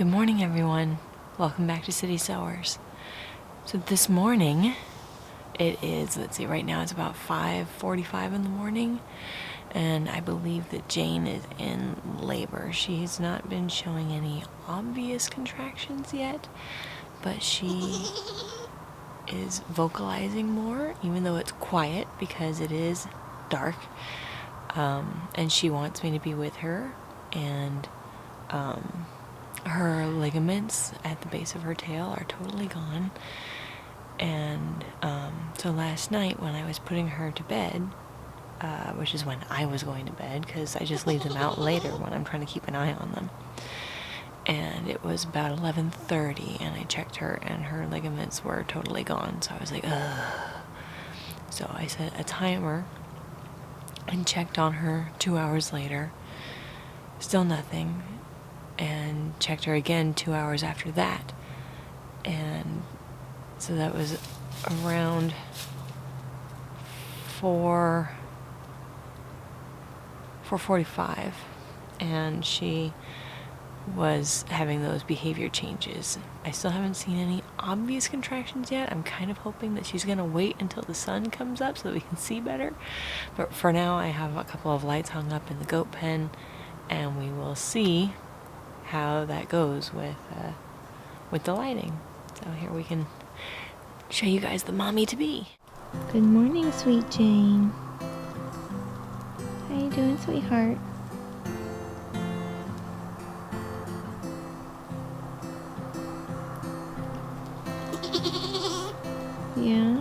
Good morning, everyone. Welcome back to City Sewers. So this morning, it is, right now it's about 5:45 in the morning, and I believe that Jane is in labor. She's not been showing any obvious contractions yet, but she is vocalizing more, even though it's quiet because it is dark, and she wants me to be with her, and her ligaments at the base of her tail are totally gone. And so last night when I was putting her to bed, which is when I was going to bed because I just leave them out later when I'm trying to keep an eye on them, and it was about 11:30 and I checked her and her ligaments were totally gone. So I was like, ugh. So I set a timer and checked on her 2 hours later. Still nothing. And checked her again 2 hours after that. And so that was around 4:45. And she was having those behavior changes. I still haven't seen any obvious contractions yet. I'm kind of hoping that she's going to wait until the sun comes up so that we can see better. But for now, I have a couple of lights hung up in the goat pen, and we will see how that goes with the lighting. So here we can show you guys the mommy to be. Good morning, sweet Jane. How you doing, sweetheart? Yeah?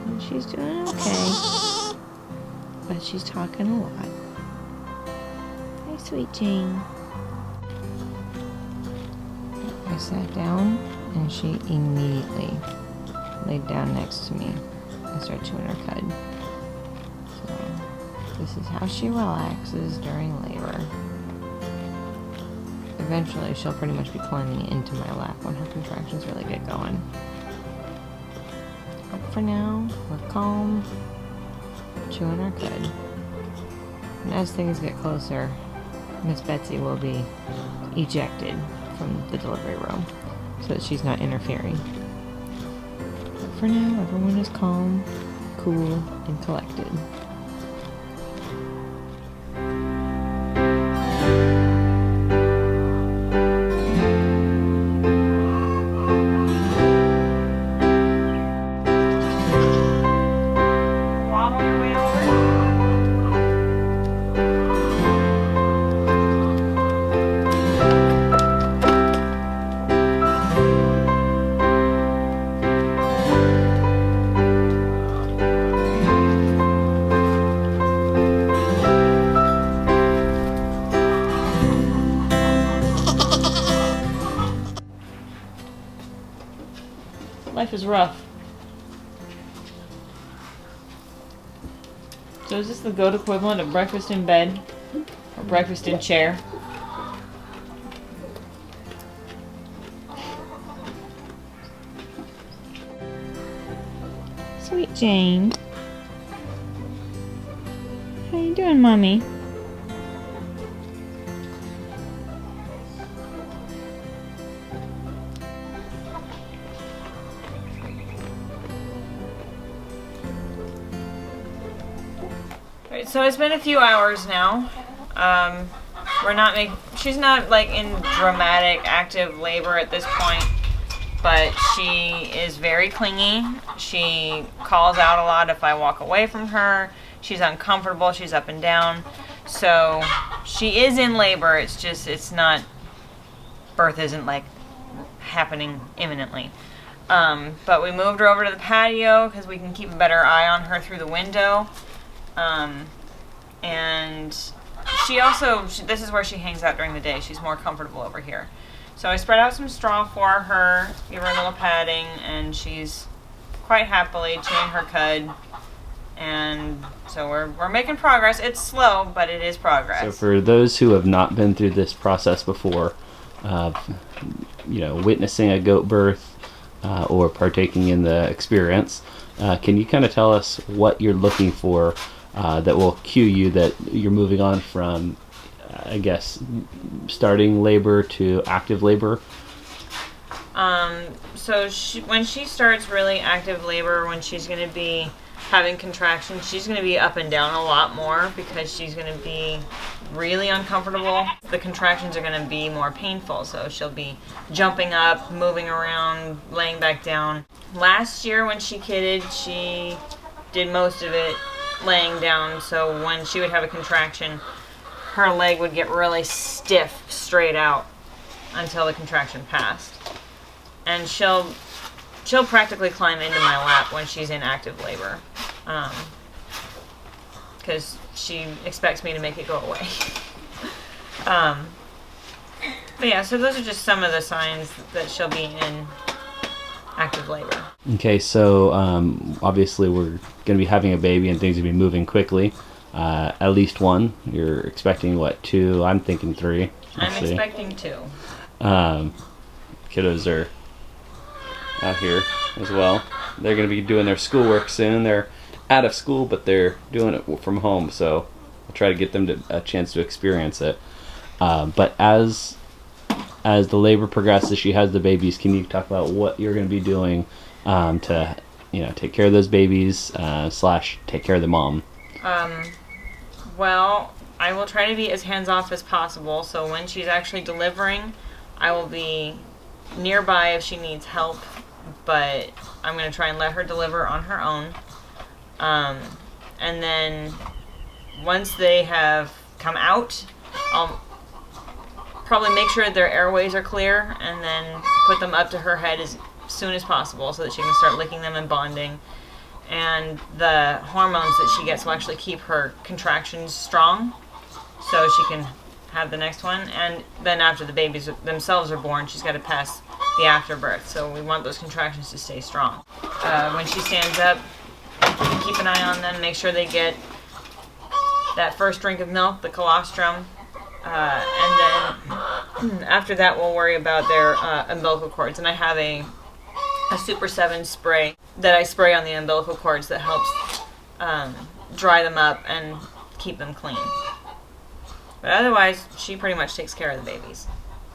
Well, she's doing okay, but she's talking a lot. Hi, sweet Jane. I sat down and she immediately laid down next to me and started chewing her cud. So this is how she relaxes during labor. Eventually she'll pretty much be climbing into my lap when her contractions really get going. But for now, we're calm, chewing our cud. And as things get closer, Miss Betsy will be ejected from the delivery room so that she's not interfering. But for now, everyone is calm, cool, and collected. Life is rough. So is this the goat equivalent of breakfast in bed? Or breakfast in chair? Sweet Jane. How you doing, Mommy? So it's been a few hours now. She's not like in dramatic active labor at this point, but she is very clingy. She calls out a lot if I walk away from her. She's uncomfortable. She's up and down. So she is in labor. It's just, birth isn't like happening imminently. But we moved her over to the patio because we can keep a better eye on her through the window. And this is where she hangs out during the day. She's more comfortable over here. So I spread out some straw for her, give her a little padding, and she's quite happily chewing her cud. And so we're making progress. It's slow, but it is progress. So for those who have not been through this process before, witnessing a goat birth or partaking in the experience, can you kind of tell us what you're looking for that will cue you that you're moving on from I guess, starting labor to active labor? So when she starts really active labor, when she's going to be having contractions, she's going to be up and down a lot more because she's going to be really uncomfortable. The contractions are going to be more painful, so she'll be jumping up, moving around, laying back down. Last year when she kidded, she did most of it laying down, so when she would have a contraction, her leg would get really stiff straight out until the contraction passed. And she'll practically climb into my lap when she's in active labor, because she expects me to make it go away. But yeah, so those are just some of the signs that she'll be in active labor. Okay, so obviously we're going to be having a baby and things will be moving quickly. At least one. You're expecting what, 2? I'm thinking 3. I'm expecting 2. Kiddos are out here as well. They're going to be doing their schoolwork soon. They're out of school, but they're doing it from home, so I'll try to get them a chance to experience it. But as the labor progresses, she has the babies. Can you talk about what you're going to be doing to take care of those babies / take care of the mom? Well, I will try to be as hands-off as possible, so when she's actually delivering, I will be nearby if she needs help, but I'm going to try and let her deliver on her own. And then once they have come out, I'll probably make sure their airways are clear and then put them up to her head as soon as possible so that she can start licking them and bonding. And the hormones that she gets will actually keep her contractions strong so she can have the next one. And then after the babies themselves are born, she's got to pass the afterbirth, so we want those contractions to stay strong. When she stands up, keep an eye on them, make sure they get that first drink of milk, the colostrum, and then after that we'll worry about their umbilical cords. And I have a Super 7 spray that I spray on the umbilical cords that helps dry them up and keep them clean. But otherwise, she pretty much takes care of the babies.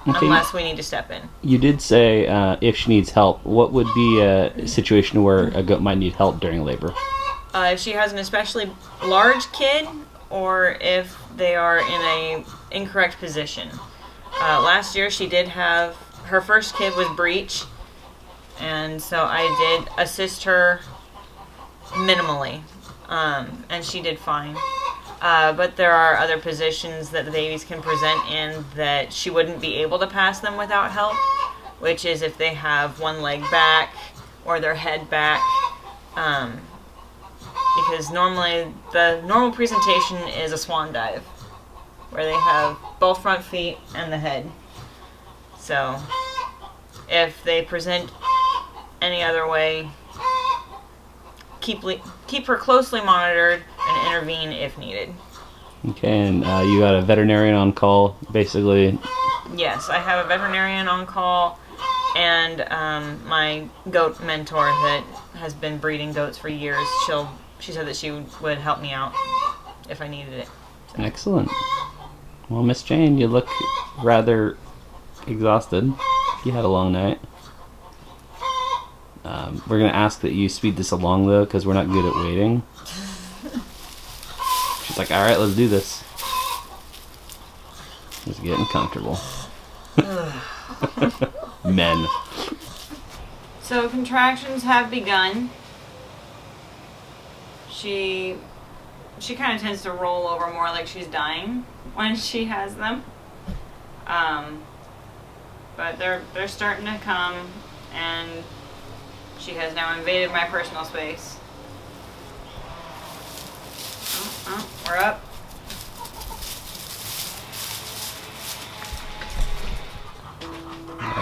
Okay. Unless we need to step in. You did say if she needs help. What would be a situation where a goat might need help during labor? If she has an especially large kid, or if they are in a incorrect position. Last year she did have, her first kid was breech, and so I did assist her minimally, and she did fine. But there are other positions that the babies can present in that she wouldn't be able to pass them without help, which is if they have one leg back or their head back, because normally the normal presentation is a swan dive where they have both front feet and the head. So if they present any other way, keep her closely monitored and intervene if needed. Okay, and you got a veterinarian on call, basically? Yes, I have a veterinarian on call, and my goat mentor that has been breeding goats for years, she said that she would help me out if I needed it. So. Excellent. Well, Miss Jane, you look rather exhausted. You had a long night. We're going to ask that you speed this along, though, because we're not good at waiting. She's like, alright, let's do this. Just getting comfortable. Men. So contractions have begun. She kind of tends to roll over more like she's dying when she has them. But they're starting to come, and she has now invaded my personal space. Oh, we're up.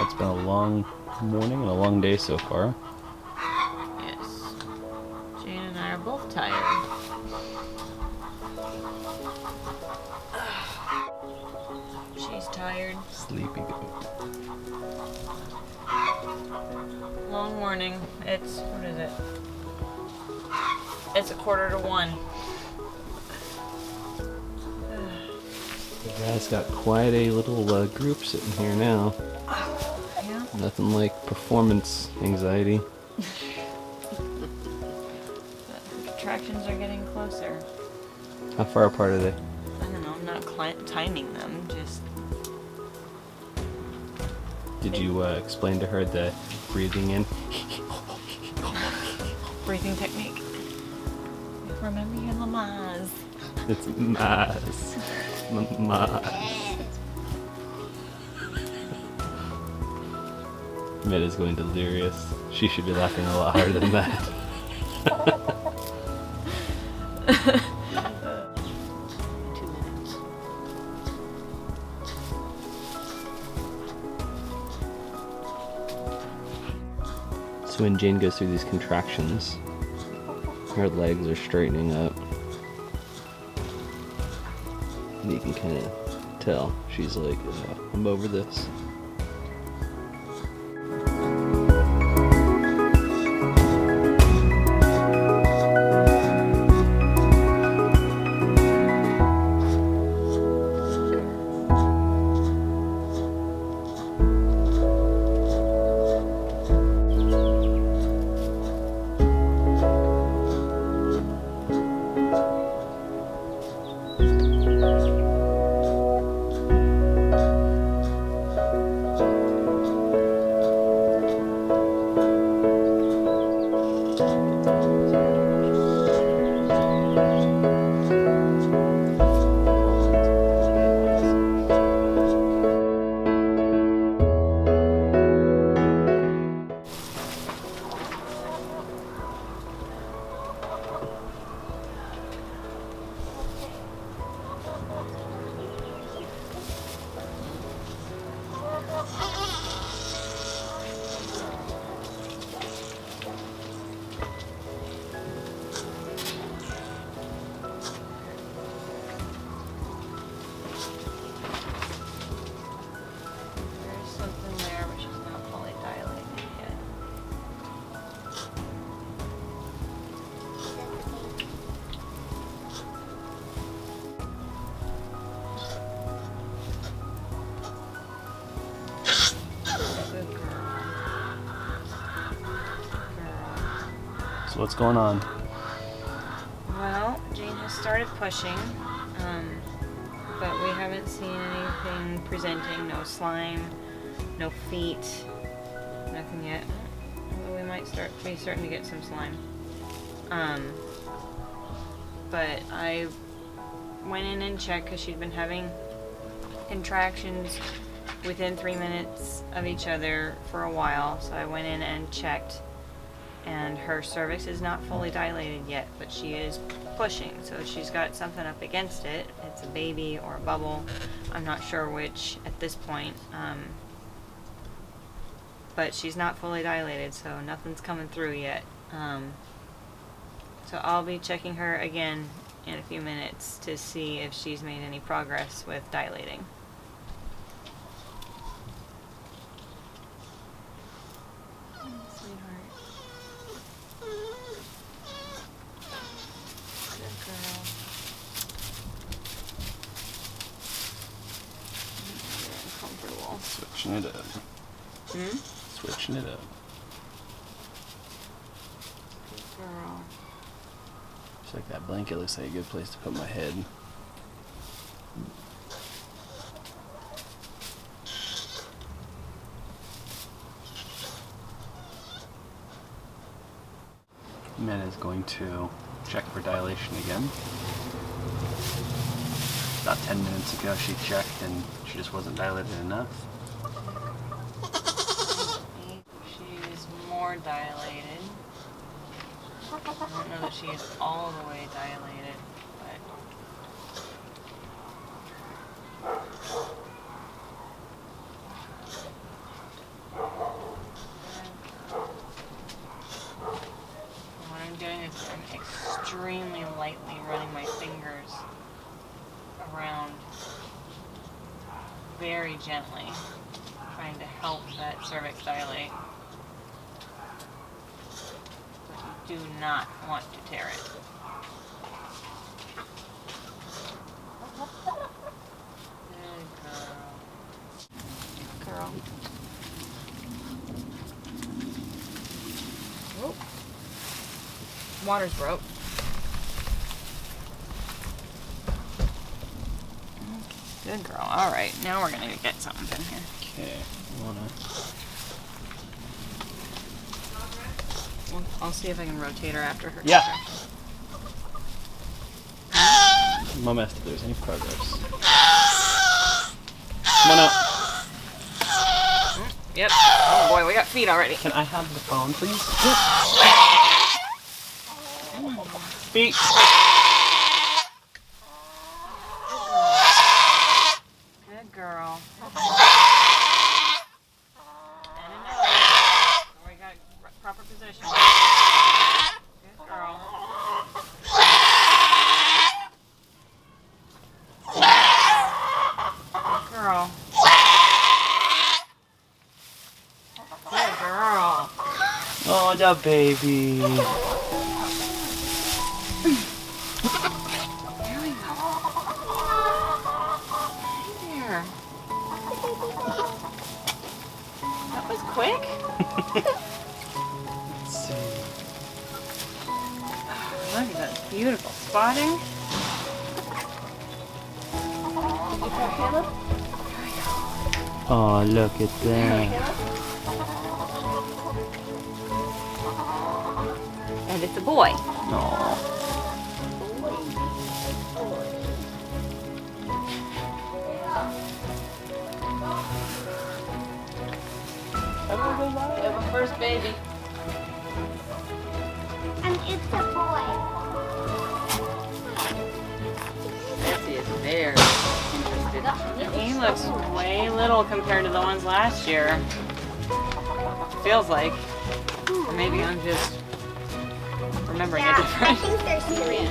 It's been a long morning and a long day so far. Yes. Jane and I are both tired. She's tired. Sleepy goat. Long morning. What is it? It's 1:45. Yeah, it's got quite a little group sitting here now. Yeah. Nothing like performance anxiety. The contractions are getting closer. How far apart are they? I don't know, I'm not timing them, just... Did you explain to her the breathing in? breathing technique. Remember your Lamaze. It's Maz. Maz. Mid is going delirious. She should be laughing a lot harder than that. 2 minutes. So when Jane goes through these contractions, her legs are straightening up. And you can kind of tell she's like, I'm over this. There's something there, but she's not fully dilated yet. Good girl. So what's going on? Well, Jane has started pushing, but we haven't seen anything presenting. No slime, no feet, nothing yet. Although we might be starting to get some slime. But I went in and checked because she'd been having contractions within 3 minutes of each other for a while. So I went in and checked, and her cervix is not fully dilated yet, but she is pushing. So she's got something up against it. It's a baby or a bubble. I'm not sure which at this point. But she's not fully dilated, so nothing's coming through yet. So I'll be checking her again in a few minutes to see if she's made any progress with dilating. Sweetheart. Good girl. You're uncomfortable. Switching it up. Switching it up. Good girl. It's like that blanket looks like a good place to put my head. Minna is going to check for dilation again. About 10 minutes ago she checked and she just wasn't dilated enough. She's more dilated. I don't know that she's all the way dilated, but what I'm doing is I'm extremely lightly running my fingers around very gently, trying to help that cervix dilate. But you do not want to tear it. water's broke. Good girl. All right, now we're gonna get something in here. Okay. I'll see if I can rotate her after her. Yeah. Mom asked if there's any progress. Come on out. Yep. Oh boy, we got feet already. Can I have the phone, please? Feet. Good girl. And another. We got proper position. Good girl. Good girl. Good girl. Oh, the baby. There we go. There. That was quick. Let's see. Look at that beautiful spotting. Oh, look at that. And it's a boy. Oh. We have a first baby. And it's a boy. Betsy is very interested. He looks way little compared to the ones last year. Feels like. Or maybe I'm just remembering it Yeah, I different. think there's three.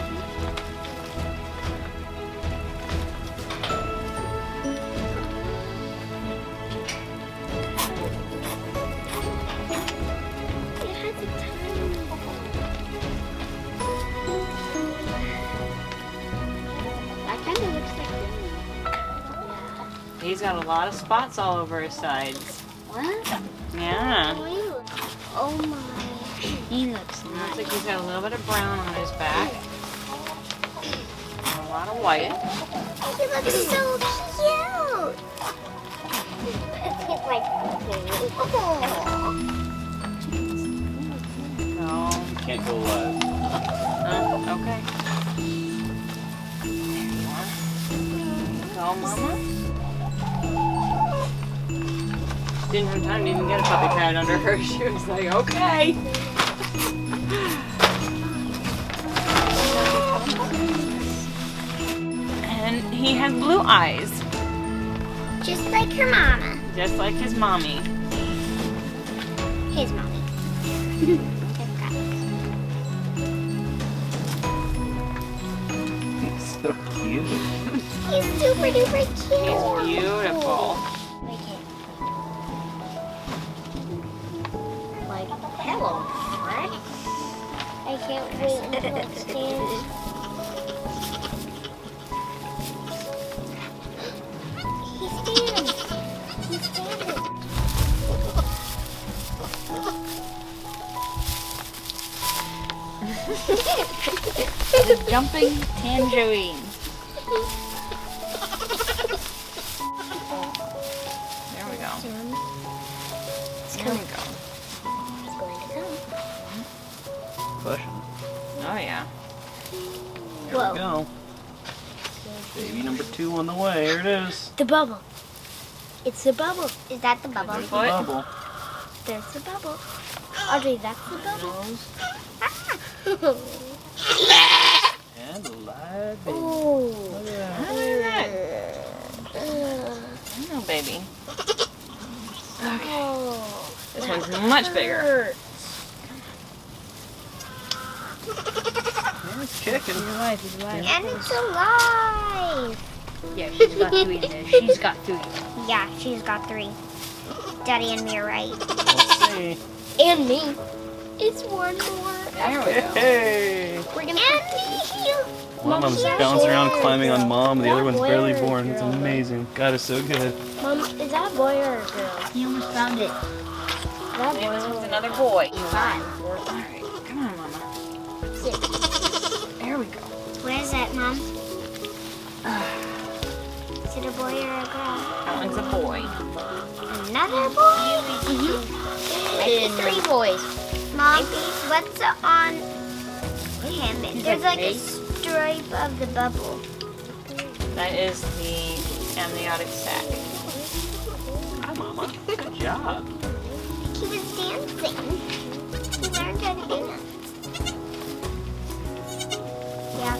It has a tiny that kind of looks like Billy. He's got a lot of spots all over his sides. What? Yeah. Oh my. He looks Looks nice. like he's got a little bit of brown on his back. And a lot of white. He looks so cute. It's like, oh. No. Can't go live. Okay. There you are. Go, Mama. Didn't have time to even get a puppy pad under her. She was like, okay. And he has blue eyes, Just like her mama. just like his mommy. His mommy. He's so cute. He's super duper cute. He's beautiful. Like, hello, Frank. I can't wait until it stands. He stands. He's standing. The jumping tangerine. There we go. It's There we coming. go. It's going to come. Pushing. Oh yeah. There Whoa. we go. Baby number 2 on the way. Here it is. The bubble. It's the bubble. Is that the bubble? There's the Foot. bubble. There's the bubble. Audrey, that's the bubble. And a live baby. Ooh. Look at that. Look at that. Oh, baby. Oh. This one's much bigger. Yeah, it's kicking. He's alive, he's alive. And it's alive. Yeah, she's got 3 in there. She's got 3. Yeah, she's got 3. Daddy and me are right. Let's see. And me. It's one more. There we go. Hey! We're gonna and me. One of them's Mom, bouncing around here. climbing on mom, the other one's Boy barely or born. It's girl? amazing. God is so good. Mom, is that a boy or a girl? He almost found it. Is that a Maybe boy this or one's a another boy. 5. Alright, come on, Mama. 6. is it, Mom? Is it a boy or a girl? That one's a boy. Another boy? Maybe 3 boys. Mom, what's on him? There's like like a stripe of the bubble. That is the amniotic sac. Hi, Mama. Good job. He was dancing. He learned how to dance. Yeah,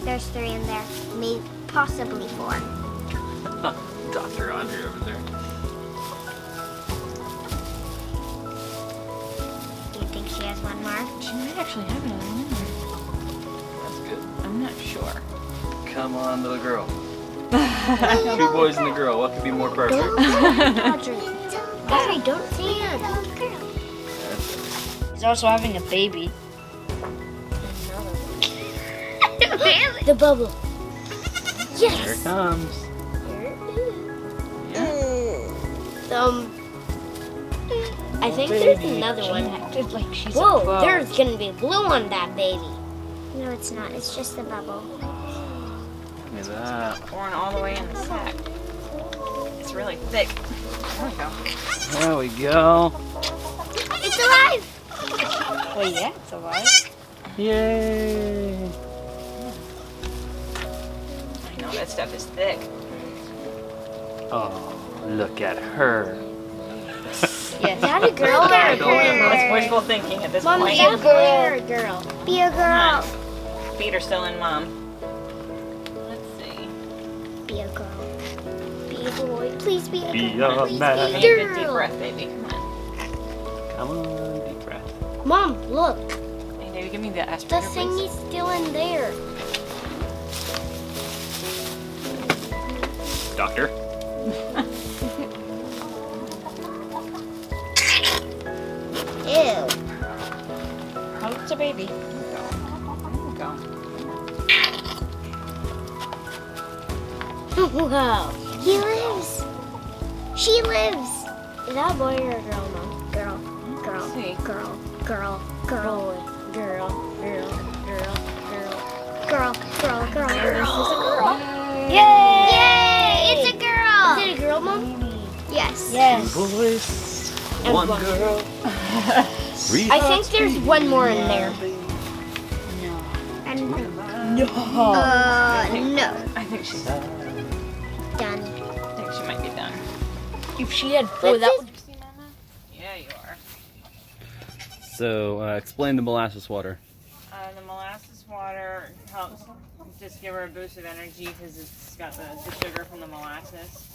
there's 3 in there. Maybe, possibly 4. Dr. Andre over there. Do you think she has one more? She might actually have another one in there. That's good. I'm not sure. Come on, little girl. 2 boys and a girl. What could be more perfect? Audrey, don't say it. He's also having a baby. The bubble. Here Yes. it comes. I think there's another one. Acted like she's a Whoa, bug. there's gonna be glue on that baby. No, it's not. It's just a bubble. Look at that. Pouring all the way in the sack. It's really thick. There we go. There we go. It's alive. Well, yeah, it's alive. Yay. I know that stuff is thick. Oh, look at her. Yes. Is that a girl or a That's boy? wishful thinking at this Mom, point. is that a boy or a girl? Be a girl. Feet are still in mom. Let's see. Be a girl. Be a boy. Please be a Be girl. a Please man. be Take a a good deep girl. breath, baby. Come Come on, deep breath. Mom, look. on. Hey, baby, give me the The aspirator, please. thingy's still in there. Doctor. Ew. Oh, it's a baby. There we go. Wow. He lives. She lives. Is that a boy or a girl, Mom? Girl. Girl. Let's see. Girl. Girl. Girl. Girl. Girl. Girl. Girl. Girl. Girl. Girl. This is a girl. Yay! Yay! It's a girl. Is it a girl, Mom? Yes. Yes. Boys. And One one. girl. I think there's one more in there. No. And No. no. I think she's Done. I think she might be done. If she had 4, that would. Yeah, you are. So, explain the molasses water. The molasses water helps just give her a boost of energy because it's got the sugar from the molasses.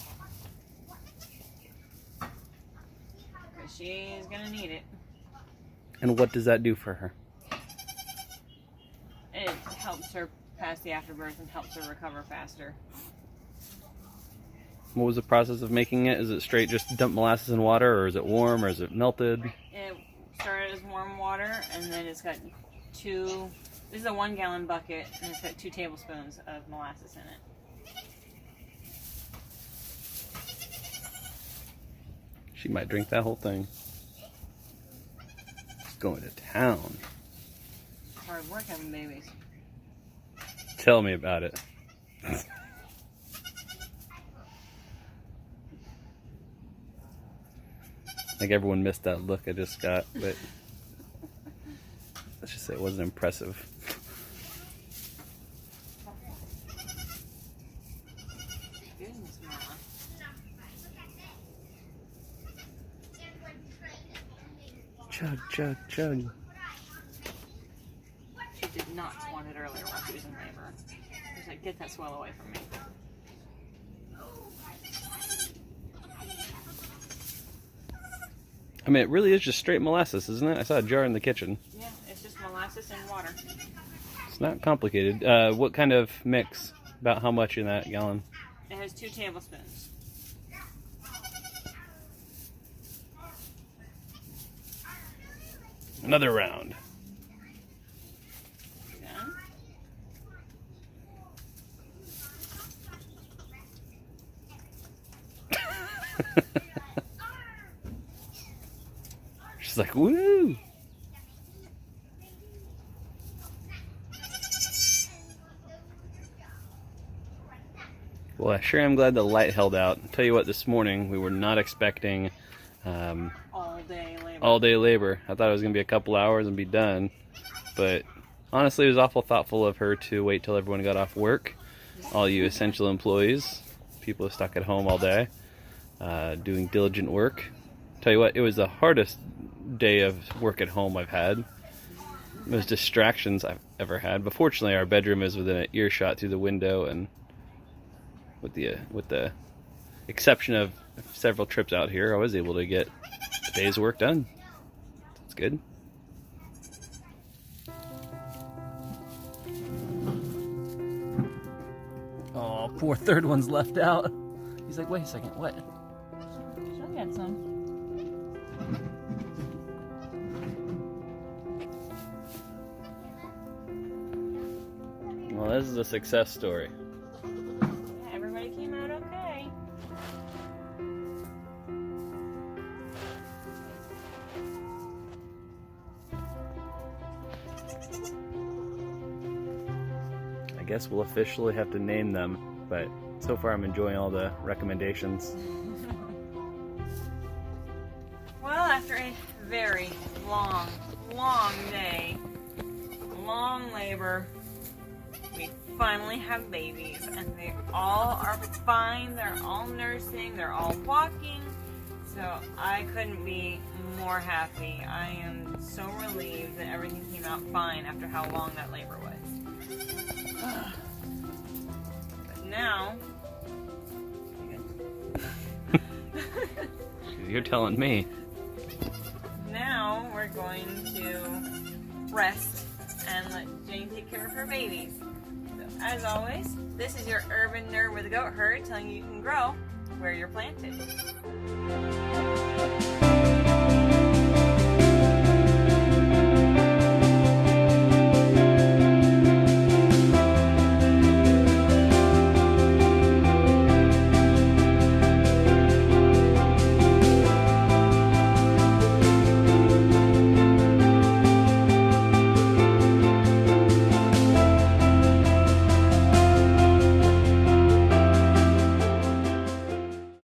Because she's going to need it. And what does that do for her? It helps her pass the afterbirth and helps her recover faster. What was the process of making it? Is it straight just dump molasses in water, or is it warm, or is it melted? It started as warm water, and then it's got 2. This is a 1 gallon bucket, and it's got 2 tablespoons of molasses in it. She might drink that whole thing. She's going to town. It's hard work having babies. Tell me about it. I think everyone missed that look I just got, but let's just say it wasn't impressive. Goodness, Mama. Chug, chug, chug. She did not want it earlier while she was in labor. She was like, get that swell away from me. I mean, it really is just straight molasses, isn't it? I saw a jar in the kitchen. Yeah, it's just molasses and water. It's not complicated. What kind of mix? About how much in that gallon? It has 2 tablespoons. Another round. Done. She's like, woo! Well, I sure am glad the light held out. I'll tell you what, this morning we were not expecting All day labor. all day labor. I thought it was going to be a couple hours and be done. But honestly, it was awful thoughtful of her to wait till everyone got off work. All you essential employees, people stuck at home all day, doing diligent work. Tell you what, it was the hardest day of work at home I've had. Most distractions I've ever had. But fortunately, our bedroom is within an earshot through the window, and with the exception of several trips out here, I was able to get the day's work done. That's good. Oh, poor third one's left out. He's like, wait a second, what? She'll get some. Well, this is a success story. Yeah, everybody came out okay. I guess we'll officially have to name them, but so far I'm enjoying all the recommendations. Well, after a very long day, long labor, we finally have babies, and they all are fine. They're all nursing, they're all walking, so I couldn't be more happy. I am so relieved that everything came out fine after how long that labor was. But now, You're telling me. now we're going to rest and let Jane take care of her babies. So, as always, this is your urban nerd with a goat herd telling you you can grow where you're planted.